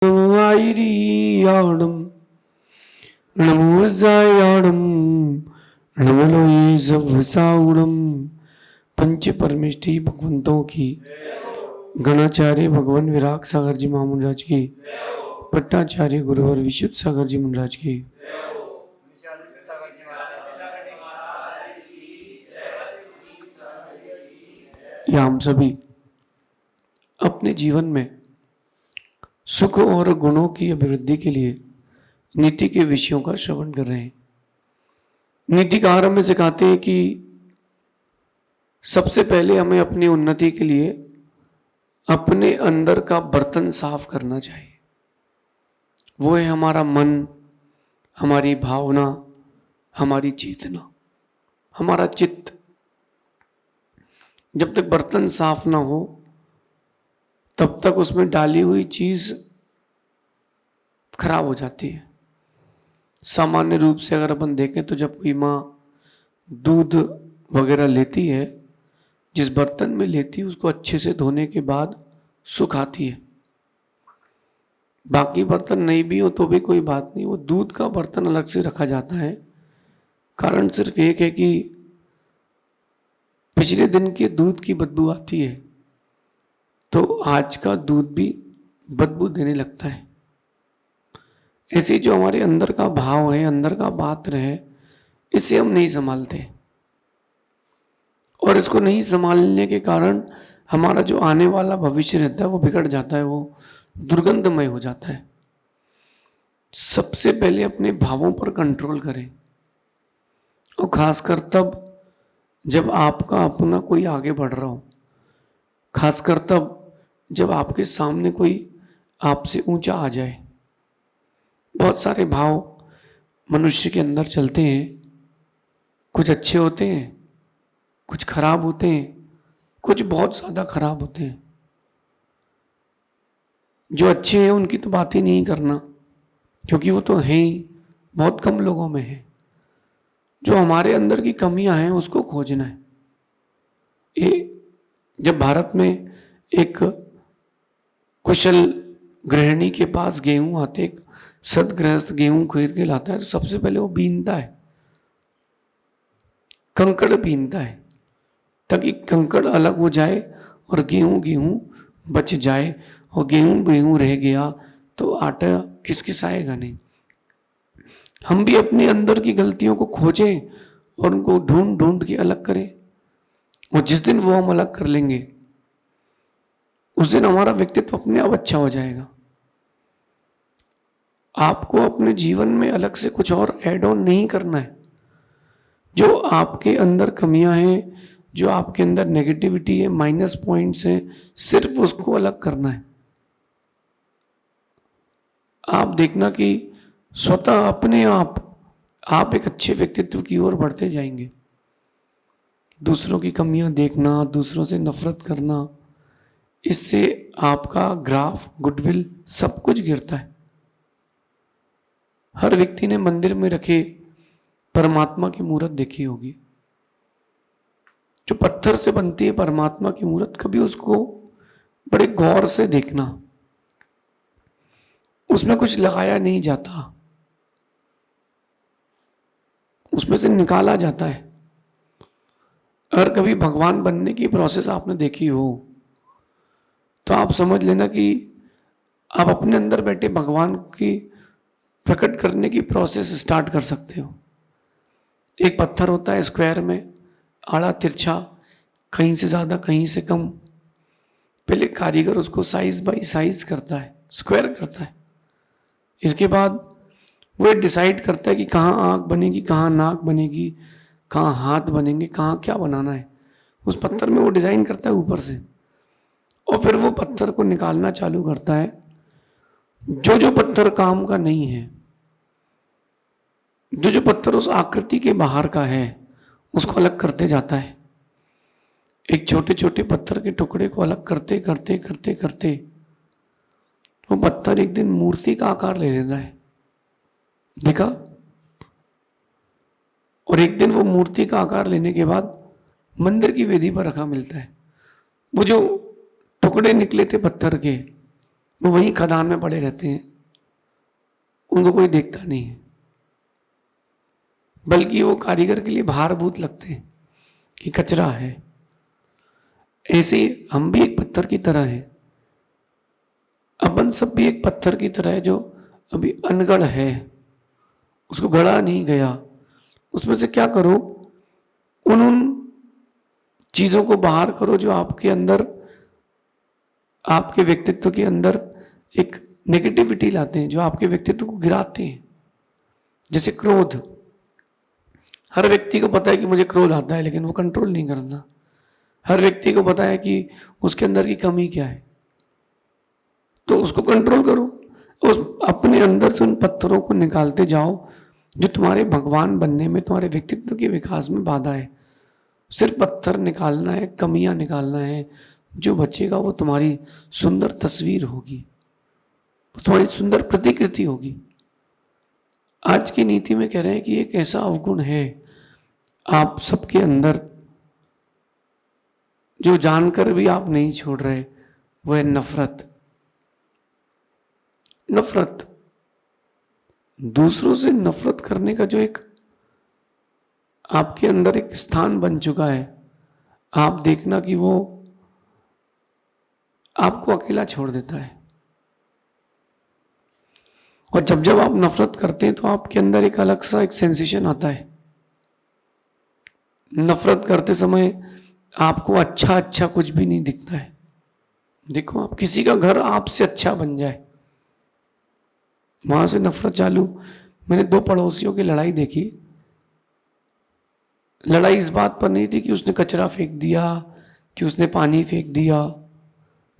नमोआईरियाणं नमोजायाणं नमलोयेजवसाउणं। पंच परमेष्ठी भगवंतों की, गणाचार्य भगवान विराग सागर जी महामुंडाज की, पट्टाचार्य गुरुवर विशुद्ध सागर जी महाराज की, या हम सभी अपने जीवन में सुख और गुणों की अभिवृद्धि के लिए नीति के विषयों का श्रवण कर रहे हैं। नीति का आरंभ में सिखाते हैं कि सबसे पहले हमें अपनी उन्नति के लिए अपने अंदर का बर्तन साफ करना चाहिए। वो है हमारा मन, हमारी भावना, हमारी चेतना, हमारा चित्त। जब तक बर्तन साफ ना हो तब तक उसमें डाली हुई चीज खराब हो जाती है। सामान्य रूप से अगर अपन देखें तो जब कोई माँ दूध वगैरह लेती है, जिस बर्तन में लेती है उसको अच्छे से धोने के बाद सुखाती है। बाकी बर्तन नहीं भी हो तो भी कोई बात नहीं, वो दूध का बर्तन अलग से रखा जाता है। कारण सिर्फ एक है कि पिछले दिन के दूध की बदबू आती है तो आज का दूध भी बदबू देने लगता है। ऐसे जो हमारे अंदर का भाव है, अंदर का पात्र है, इसे हम नहीं संभालते और इसको नहीं संभालने के कारण हमारा जो आने वाला भविष्य रहता है वो बिगड़ जाता है, वो दुर्गंधमय हो जाता है। सबसे पहले अपने भावों पर कंट्रोल करें, और खासकर तब जब आपका अपना कोई आगे बढ़ रहा हो, खासकर तब जब आपके सामने कोई आपसे ऊंचा आ जाए। बहुत सारे भाव मनुष्य के अंदर चलते हैं, कुछ अच्छे होते हैं, कुछ खराब होते हैं, कुछ बहुत ज़्यादा खराब होते हैं। जो अच्छे हैं उनकी तो बात ही नहीं करना, क्योंकि वो तो हैं ही, बहुत कम लोगों में है। जो हमारे अंदर की कमियां हैं उसको खोजना है। ये जब भारत में एक कुशल गृहिणी के पास गेहूं आते, एक सदगृहस्थ गेहूं खरीद के लाता है तो सबसे पहले वो बीनता है, कंकड़ बीनता है, ताकि कंकड़ अलग हो जाए और गेहूं गेहूं बच जाए। और गेहूं गेहूं रह गया तो आटा किस आएगा नहीं। हम भी अपने अंदर की गलतियों को खोजें और उनको ढूंढ ढूंढ के अलग करें, और जिस दिन वो हम अलग कर लेंगे उस दिन हमारा व्यक्तित्व अपने आप अच्छा हो जाएगा। आपको अपने जीवन में अलग से कुछ और ऐड ऑन नहीं करना है। जो आपके अंदर कमियां हैं, जो आपके अंदर नेगेटिविटी है, माइनस पॉइंट्स हैं, सिर्फ उसको अलग करना है। आप देखना कि स्वतः अपने आप एक अच्छे व्यक्तित्व की ओर बढ़ते जाएंगे। दूसरों की कमियां देखना, दूसरों से नफरत करना, इससे आपका ग्राफ, गुडविल, सब कुछ गिरता है। हर व्यक्ति ने मंदिर में रखे परमात्मा की मूर्त देखी होगी। जो पत्थर से बनती है परमात्मा की मूर्त, कभी उसको बड़े गौर से देखना, उसमें कुछ लगाया नहीं जाता, उसमें से निकाला जाता है। अगर कभी भगवान बनने की प्रोसेस आपने देखी हो तो आप समझ लेना कि आप अपने अंदर बैठे भगवान की प्रकट करने की प्रोसेस स्टार्ट कर सकते हो। एक पत्थर होता है स्क्वायर में, आड़ा तिरछा, कहीं से ज़्यादा कहीं से कम। पहले कारीगर उसको साइज बाई साइज करता है, स्क्वायर करता है। इसके बाद वो डिसाइड करता है कि कहाँ आँख बनेगी, कहाँ नाक बनेगी, कहाँ हाथ बनेंगे, कहाँ क्या बनाना है। उस पत्थर में वो डिज़ाइन करता है ऊपर से, और फिर वो पत्थर को निकालना चालू करता है। जो पत्थर काम का नहीं है, जो पत्थर उस आकृति के बाहर का है, उसको अलग करते जाता है। एक छोटे छोटे पत्थर के टुकड़े को अलग करते करते करते करते वो पत्थर एक दिन मूर्ति का आकार ले लेता है। देखा? और एक दिन वो मूर्ति का आकार लेने के बाद मंदिर की वेदी पर रखा मिलता है। वो जो टुकड़े निकले थे पत्थर के, वो वहीं खदान में पड़े रहते हैं, उनको कोई देखता नहीं है, बल्कि वो कारीगर के लिए भारभूत लगते हैं कि कचरा है। ऐसे ही हम भी एक पत्थर की तरह हैं, अपन सब भी एक पत्थर की तरह है जो अभी अनगढ़ है, उसको गढ़ा नहीं गया। उसमें से क्या करो, उन चीजों को बाहर करो जो आपके अंदर, आपके व्यक्तित्व के अंदर एक नेगेटिविटी लाते हैं, जो आपके व्यक्तित्व को गिराते हैं। जैसे क्रोध, हर व्यक्ति को पता है कि मुझे क्रोध आता है, लेकिन वो कंट्रोल नहीं करता। हर व्यक्ति को पता है कि उसके अंदर की कमी क्या है, तो उसको कंट्रोल करो। उस अपने अंदर से उन पत्थरों को निकालते जाओ जो तुम्हारे भगवान बनने में, तुम्हारे व्यक्तित्व के विकास में बाधा है। सिर्फ पत्थर निकालना है, कमियां निकालना है, जो बचेगा वो तुम्हारी सुंदर तस्वीर होगी, तुम्हारी सुंदर प्रतिकृति होगी। आज की नीति में कह रहे हैं कि एक ऐसा अवगुण है आप सबके अंदर जो जानकर भी आप नहीं छोड़ रहे, वो है नफरत। नफरत, दूसरों से नफरत करने का जो एक आपके अंदर एक स्थान बन चुका है, आप देखना कि वो आपको अकेला छोड़ देता है। और जब जब आप नफरत करते हैं तो आपके अंदर एक अलग सा एक सेंसेशन आता है। नफरत करते समय आपको अच्छा अच्छा कुछ भी नहीं दिखता है। देखो, आप किसी का घर आपसे अच्छा बन जाए, वहां से नफरत चालू। मैंने 2 पड़ोसियों की लड़ाई देखी। लड़ाई इस बात पर नहीं थी कि उसने कचरा फेंक दिया, कि उसने पानी फेंक दिया,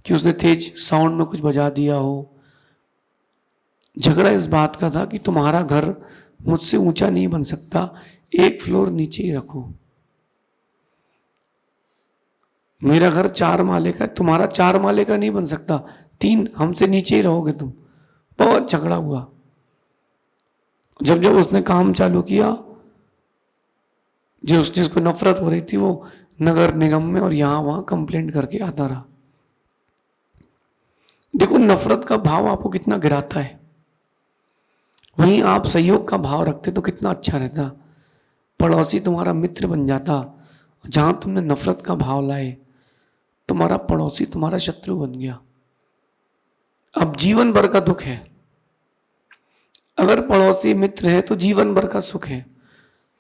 कि उसने तेज साउंड में कुछ बजा दिया हो। झगड़ा इस बात का था कि तुम्हारा घर मुझसे ऊंचा नहीं बन सकता, 1 फ्लोर नीचे ही रखो। मेरा घर 4 माले का है, तुम्हारा 4 माले का नहीं बन सकता, 3 हमसे नीचे ही रहोगे तुम। बहुत झगड़ा हुआ। जब जब उसने काम चालू किया, जो उस चीज को नफरत हो रही थी, वो नगर निगम में और यहां वहां कंप्लेंट करके आता रहा। देखो, नफरत का भाव आपको कितना गिराता है। वहीं आप सहयोग का भाव रखते तो कितना अच्छा रहता। पड़ोसी तुम्हारा मित्र बन जाता। जहां तुमने नफरत का भाव लाए, तुम्हारा पड़ोसी तुम्हारा शत्रु बन गया। अब जीवन भर का दुख है। अगर पड़ोसी मित्र है तो जीवन भर का सुख है।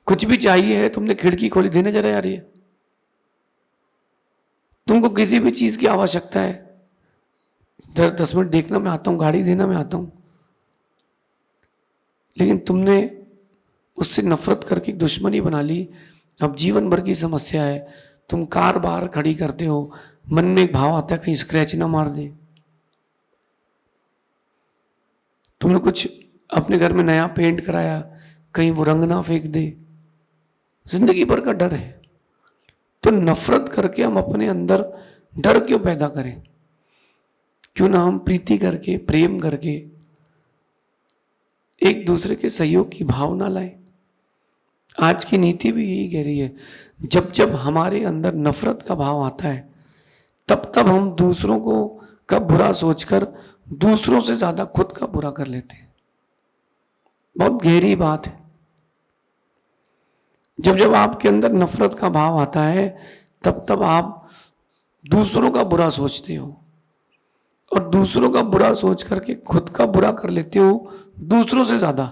कुछ भी चाहिए है, तुमने खिड़की खोली, देने जरा यार, ये तुमको किसी भी चीज की आवश्यकता है, 10 मिनट देखना मैं आता हूं, गाड़ी देना मैं आता हूं, लेकिन तुमने उससे नफरत करके एक दुश्मनी बना ली। अब जीवन भर की समस्या है। तुम कार बाहर खड़ी करते हो, मन में एक भाव आता है कहीं स्क्रैच ना मार दे। तुमने कुछ अपने घर में नया पेंट कराया, कहीं वो रंग ना फेंक दे। जिंदगी भर का डर है। तो नफरत करके हम अपने अंदर डर क्यों पैदा करें? क्यों ना हम प्रीति करके, प्रेम करके एक दूसरे के सहयोग की भावना लाएं। आज की नीति भी यही कह रही है, जब जब हमारे अंदर नफरत का भाव आता है, तब तब हम दूसरों को का बुरा सोचकर दूसरों से ज्यादा खुद का बुरा कर लेते हैं। बहुत गहरी बात है। जब जब आपके अंदर नफरत का भाव आता है, तब तब आप दूसरों का बुरा सोचते हो, और दूसरों का बुरा सोच करके खुद का बुरा कर लेते हो दूसरों से ज्यादा।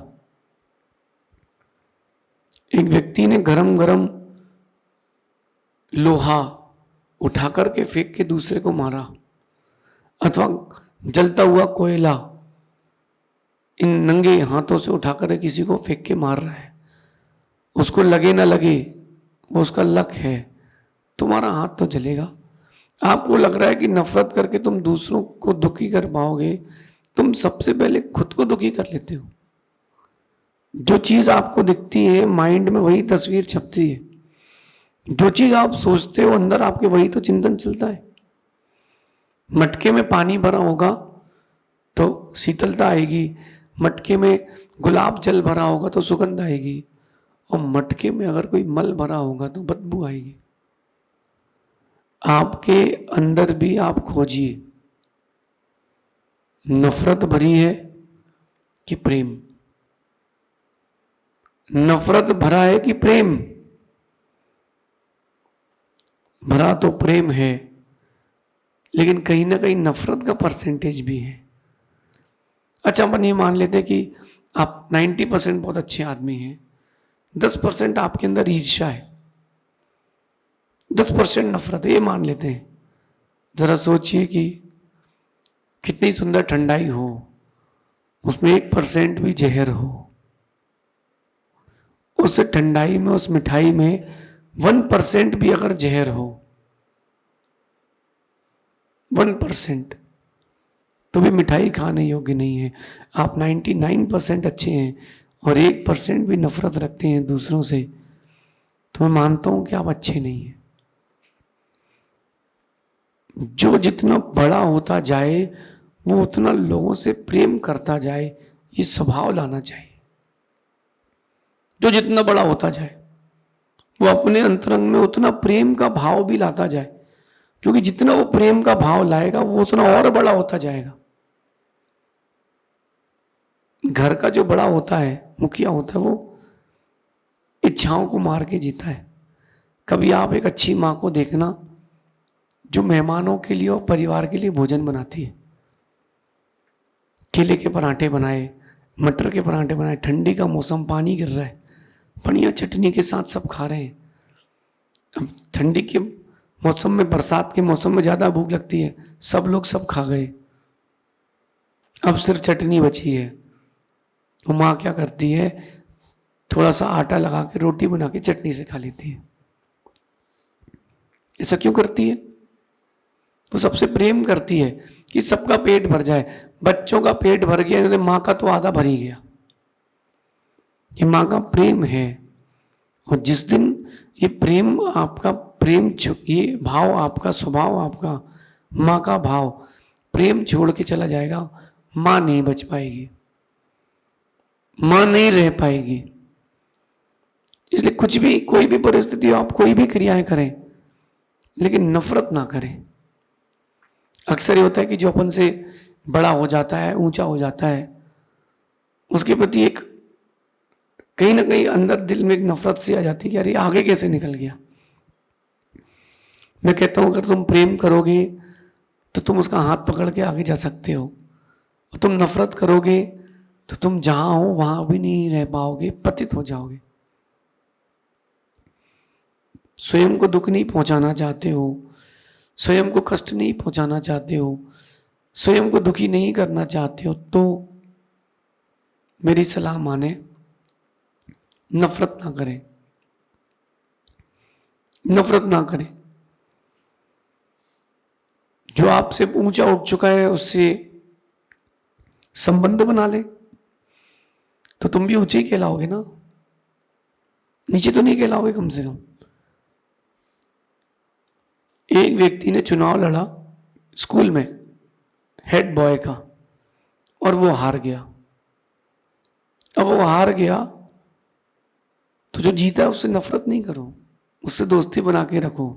एक व्यक्ति ने गरम गरम लोहा उठा करके फेंक के दूसरे को मारा, अथवा जलता हुआ कोयला इन नंगे हाथों से उठाकर किसी को फेंक के मार रहा है। उसको लगे ना लगे, वो उसका लक है, तुम्हारा हाथ तो जलेगा। आपको लग रहा है कि नफरत करके तुम दूसरों को दुखी कर पाओगे, तुम सबसे पहले खुद को दुखी कर लेते हो। जो चीज आपको दिखती है, माइंड में वही तस्वीर छपती है। जो चीज आप सोचते हो अंदर आपके, वही तो चिंतन चलता है। मटके में पानी भरा होगा तो शीतलता आएगी, मटके में गुलाब जल भरा होगा तो सुगंध आएगी, और मटके में अगर कोई मल भरा होगा तो बदबू आएगी। आपके अंदर भी आप खोजिए, नफरत भरी है कि प्रेम? नफरत भरा है कि प्रेम? भरा तो प्रेम है, लेकिन कहीं ना कहीं नफरत का परसेंटेज भी है। अच्छा, अपन ये मान लेते हैं कि आप 90% बहुत अच्छे आदमी हैं, 10% आपके अंदर ईर्ष्या है, 10% नफरत है, ये मान लेते हैं। जरा सोचिए कि कितनी सुंदर ठंडाई हो, उसमें 1% भी जहर हो। उस ठंडाई में, उस मिठाई में 1% भी अगर जहर हो, 1%, तो भी मिठाई खाने योग्य नहीं है। आप 99% अच्छे हैं और 1% भी नफरत रखते हैं दूसरों से, तो मैं मानता हूं कि आप अच्छे नहीं हैं। जो जितना बड़ा होता जाए वो उतना लोगों से प्रेम करता जाए, ये स्वभाव लाना चाहिए। जो जितना बड़ा होता जाए वो अपने अंतरंग में उतना प्रेम का भाव भी लाता जाए, क्योंकि जितना वो प्रेम का भाव लाएगा वो उतना और बड़ा होता जाएगा। घर का जो बड़ा होता है, मुखिया होता है, वो इच्छाओं को मार के जीता है। कभी आप एक अच्छी माँ को देखना जो मेहमानों के लिए और परिवार के लिए भोजन बनाती है। केले के पराठे बनाए, मटर के पराठे बनाए, ठंडी का मौसम, पानी गिर रहा है, बढ़िया चटनी के साथ सब खा रहे हैं। अब ठंडी के मौसम में, बरसात के मौसम में ज़्यादा भूख लगती है, सब लोग सब खा गए, अब सिर्फ चटनी बची है। तो माँ क्या करती है, थोड़ा सा आटा लगा के रोटी बना के चटनी से खा लेती है। ऐसा क्यों करती है? वो सबसे प्रेम करती है कि सबका पेट भर जाए। बच्चों का पेट भर गया, तो माँ का तो आधा भर ही गया। ये माँ का प्रेम है। और जिस दिन ये प्रेम आपका, प्रेम ये भाव आपका, स्वभाव आपका, माँ का भाव प्रेम छोड़ के चला जाएगा, माँ नहीं बच पाएगी, माँ नहीं रह पाएगी। इसलिए कुछ भी, कोई भी परिस्थिति, आप कोई भी क्रियाएं करें, लेकिन नफरत ना करें। अक्सर ये होता है कि जो अपन से बड़ा हो जाता है, ऊंचा हो जाता है, उसके प्रति एक कहीं ना कहीं अंदर दिल में एक नफरत सी आ जाती है कि अरे आगे कैसे निकल गया। मैं कहता हूं अगर तुम प्रेम करोगे तो तुम उसका हाथ पकड़ के आगे जा सकते हो, और तुम नफरत करोगे तो तुम जहां हो वहां भी नहीं रह पाओगे, पतित हो जाओगे। स्वयं को दुख नहीं पहुंचाना चाहते हो, स्वयं को कष्ट नहीं पहुंचाना चाहते हो, स्वयं को दुखी नहीं करना चाहते हो, तो मेरी सलाह माने, नफरत ना करें, नफरत ना करें। जो आपसे ऊंचा उठ चुका है उससे संबंध बना ले, तो तुम भी ऊंचे ही कहलाओगे ना, नीचे तो नहीं कहलाओगे कम से कम। एक व्यक्ति ने चुनाव लड़ा स्कूल में, हेड बॉय का, और वो हार गया। अब वो हार गया तो जो जीता है उससे नफरत नहीं करो, उससे दोस्ती बना के रखो।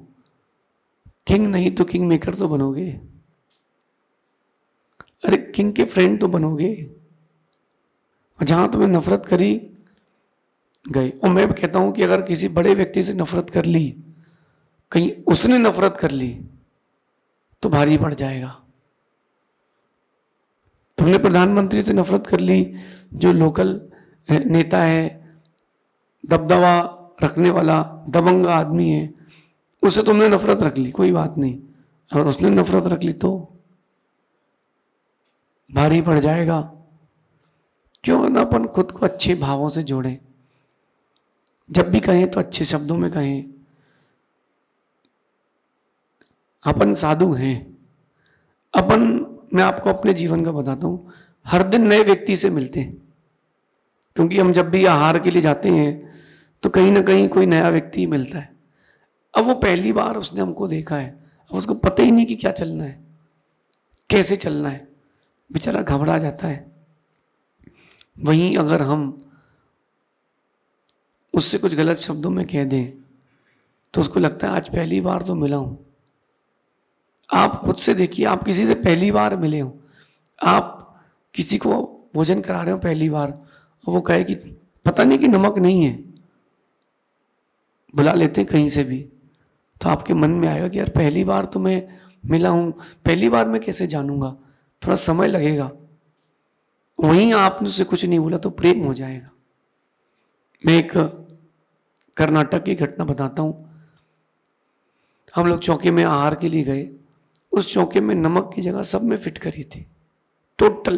किंग नहीं तो किंग मेकर तो बनोगे। अरे किंग के फ्रेंड तो बनोगे। और जहां तुम्हें नफरत करी गई, और मैं कहता हूं कि अगर किसी बड़े व्यक्ति से नफरत कर ली, कहीं उसने नफरत कर ली, तो भारी पड़ जाएगा। तुमने प्रधानमंत्री से नफरत कर ली, जो लोकल नेता है, दबदबा रखने वाला दबंग आदमी है, उससे तुमने नफरत रख ली, कोई बात नहीं। अगर उसने नफरत रख ली तो भारी पड़ जाएगा। क्यों ना अपन खुद को अच्छे भावों से जोड़ें, जब भी कहें तो अच्छे शब्दों में कहें। अपन साधु हैं, अपन, मैं आपको अपने जीवन का बताता हूं, हर दिन नए व्यक्ति से मिलते हैं, क्योंकि हम जब भी आहार के लिए जाते हैं तो कहीं ना कहीं कोई नया व्यक्ति मिलता है। अब वो पहली बार उसने हमको देखा है, अब उसको पता ही नहीं कि क्या चलना है, कैसे चलना है, बेचारा घबरा जाता है। वहीं अगर हम उससे कुछ गलत शब्दों में कह दें तो उसको लगता है आज पहली बार तो मिला हूं। आप खुद से देखिए, आप किसी से पहली बार मिले हो, आप किसी को भोजन करा रहे हो पहली बार और वो कहे कि पता नहीं कि नमक नहीं है, बुला लेते हैं कहीं से भी, तो आपके मन में आएगा कि यार पहली बार तो मैं मिला हूं, पहली बार मैं कैसे जानूंगा, थोड़ा समय लगेगा। वहीं आपने उससे कुछ नहीं बोला तो प्रेम हो जाएगा। मैं एक कर्नाटक की घटना बताता हूं। हम लोग चौके में आहार के लिए गए, उस चौके में नमक की जगह सब में फिट करी थी टोटल,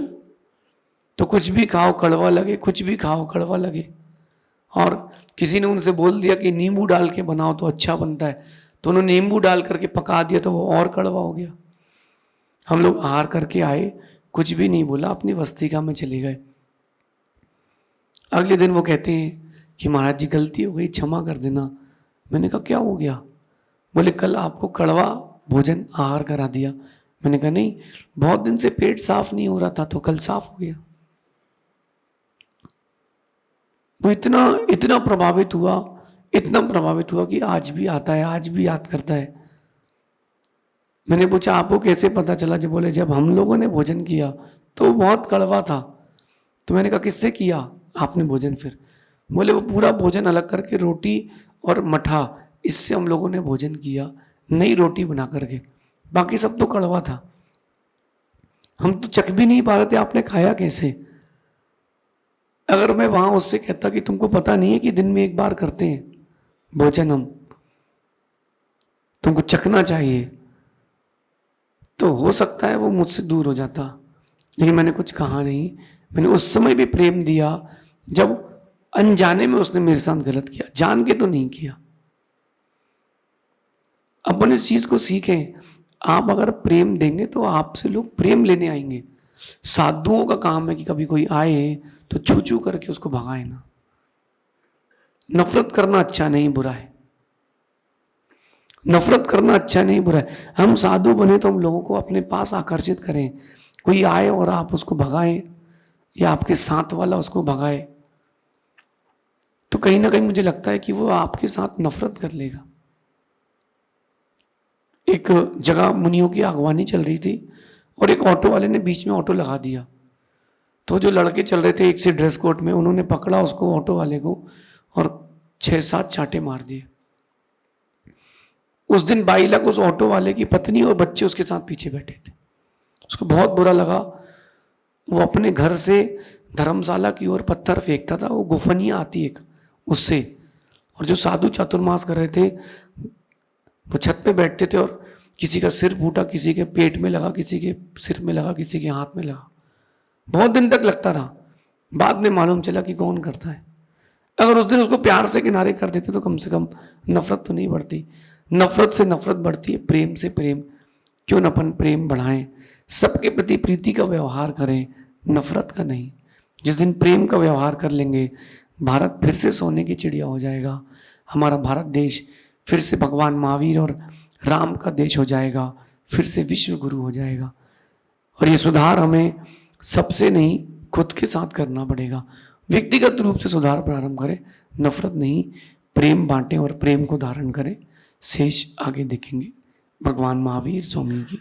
तो कुछ भी खाओ कड़वा लगे, कुछ भी खाओ कड़वा लगे। और किसी ने उनसे बोल दिया कि नींबू डाल के बनाओ तो अच्छा बनता है, तो उन्होंने नींबू डाल करके पका दिया तो वो और कड़वा हो गया। हम लोग आहार करके आए, कुछ भी नहीं बोला, अपनी वस्तिका में चले गए। अगले दिन वो कहते हैं कि महाराज जी गलती हो गई, क्षमा कर देना। मैंने कहा क्या हो गया? बोले कल आपको कड़वा भोजन आहार करा दिया। मैंने कहा नहीं, बहुत दिन से पेट साफ नहीं हो रहा था तो कल साफ हो गया। वो इतना इतना प्रभावित हुआ, इतना प्रभावित हुआ कि आज भी आता है, आज भी याद करता है। मैंने पूछा आपको कैसे पता चला? जब बोले जब हम लोगों ने भोजन किया तो वो बहुत कड़वा था। तो मैंने कहा किससे किया आपने भोजन? फिर बोले वो पूरा भोजन अलग करके रोटी और मठा, इससे हम लोगों ने भोजन किया, नई रोटी बना करके, बाकी सब तो कड़वा था। हम तो चख भी नहीं पा रहे थे, आपने खाया कैसे? अगर मैं वहां उससे कहता कि तुमको पता नहीं है कि दिन में एक बार करते हैं भोजन हम, तुमको चखना चाहिए, तो हो सकता है वो मुझसे दूर हो जाता। लेकिन मैंने कुछ कहा नहीं। मैंने उस समय भी प्रेम दिया जब अनजाने में उसने मेरे साथ गलत किया, जान के तो नहीं किया। अपन इस चीज को सीखें। आप अगर प्रेम देंगे तो आपसे लोग प्रेम लेने आएंगे। साधुओं का काम है कि कभी कोई आए तो छू छू करके उसको भगाए ना। नफरत करना अच्छा नहीं, बुरा है। नफरत करना अच्छा नहीं, बुरा है। हम साधु बने तो हम लोगों को अपने पास आकर्षित करें। कोई आए और आप उसको भगाएं या आपके साथ वाला उसको भगाए, तो कहीं ना कहीं मुझे लगता है कि वो आपके साथ नफरत कर लेगा। एक जगह मुनियों की अगवानी चल रही थी और एक ऑटो वाले ने बीच में ऑटो लगा दिया। तो जो लड़के चल रहे थे एक से ड्रेस कोड में, उन्होंने पकड़ा उसको, ऑटो वाले को, और 6-7 चांटे मार दिए। उस दिन 22 लाख उस ऑटो वाले की पत्नी और बच्चे उसके साथ पीछे बैठे थे। उसको बहुत बुरा लगा। वो अपने घर से धर्मशाला की ओर पत्थर फेंकता था, वो गुफनिया आती एक उससे, और जो साधु चातुर्मास कर रहे थे वो छत पे बैठते थे और किसी का सिर फूटा, किसी के पेट में लगा, किसी के सिर में लगा, किसी के हाथ में लगा। बहुत दिन तक लगता रहा, बाद में मालूम चला कि कौन करता है। अगर उस दिन उसको प्यार से किनारे कर देते तो कम से कम नफरत तो नहीं बढ़ती। नफरत से नफरत बढ़ती है, प्रेम से प्रेम। क्यों न अपन प्रेम बढ़ाएं, सबके प्रति प्रीति का व्यवहार करें, नफरत का नहीं। जिस दिन प्रेम का व्यवहार कर लेंगे, भारत फिर से सोने की चिड़िया हो जाएगा। हमारा भारत देश फिर से भगवान महावीर और राम का देश हो जाएगा, फिर से विश्व गुरु हो जाएगा। और ये सुधार हमें सबसे नहीं, खुद के साथ करना पड़ेगा। व्यक्तिगत रूप से सुधार प्रारंभ करें, नफरत नहीं, प्रेम बांटें और प्रेम को धारण करें। शेष आगे देखेंगे। भगवान महावीर स्वामी की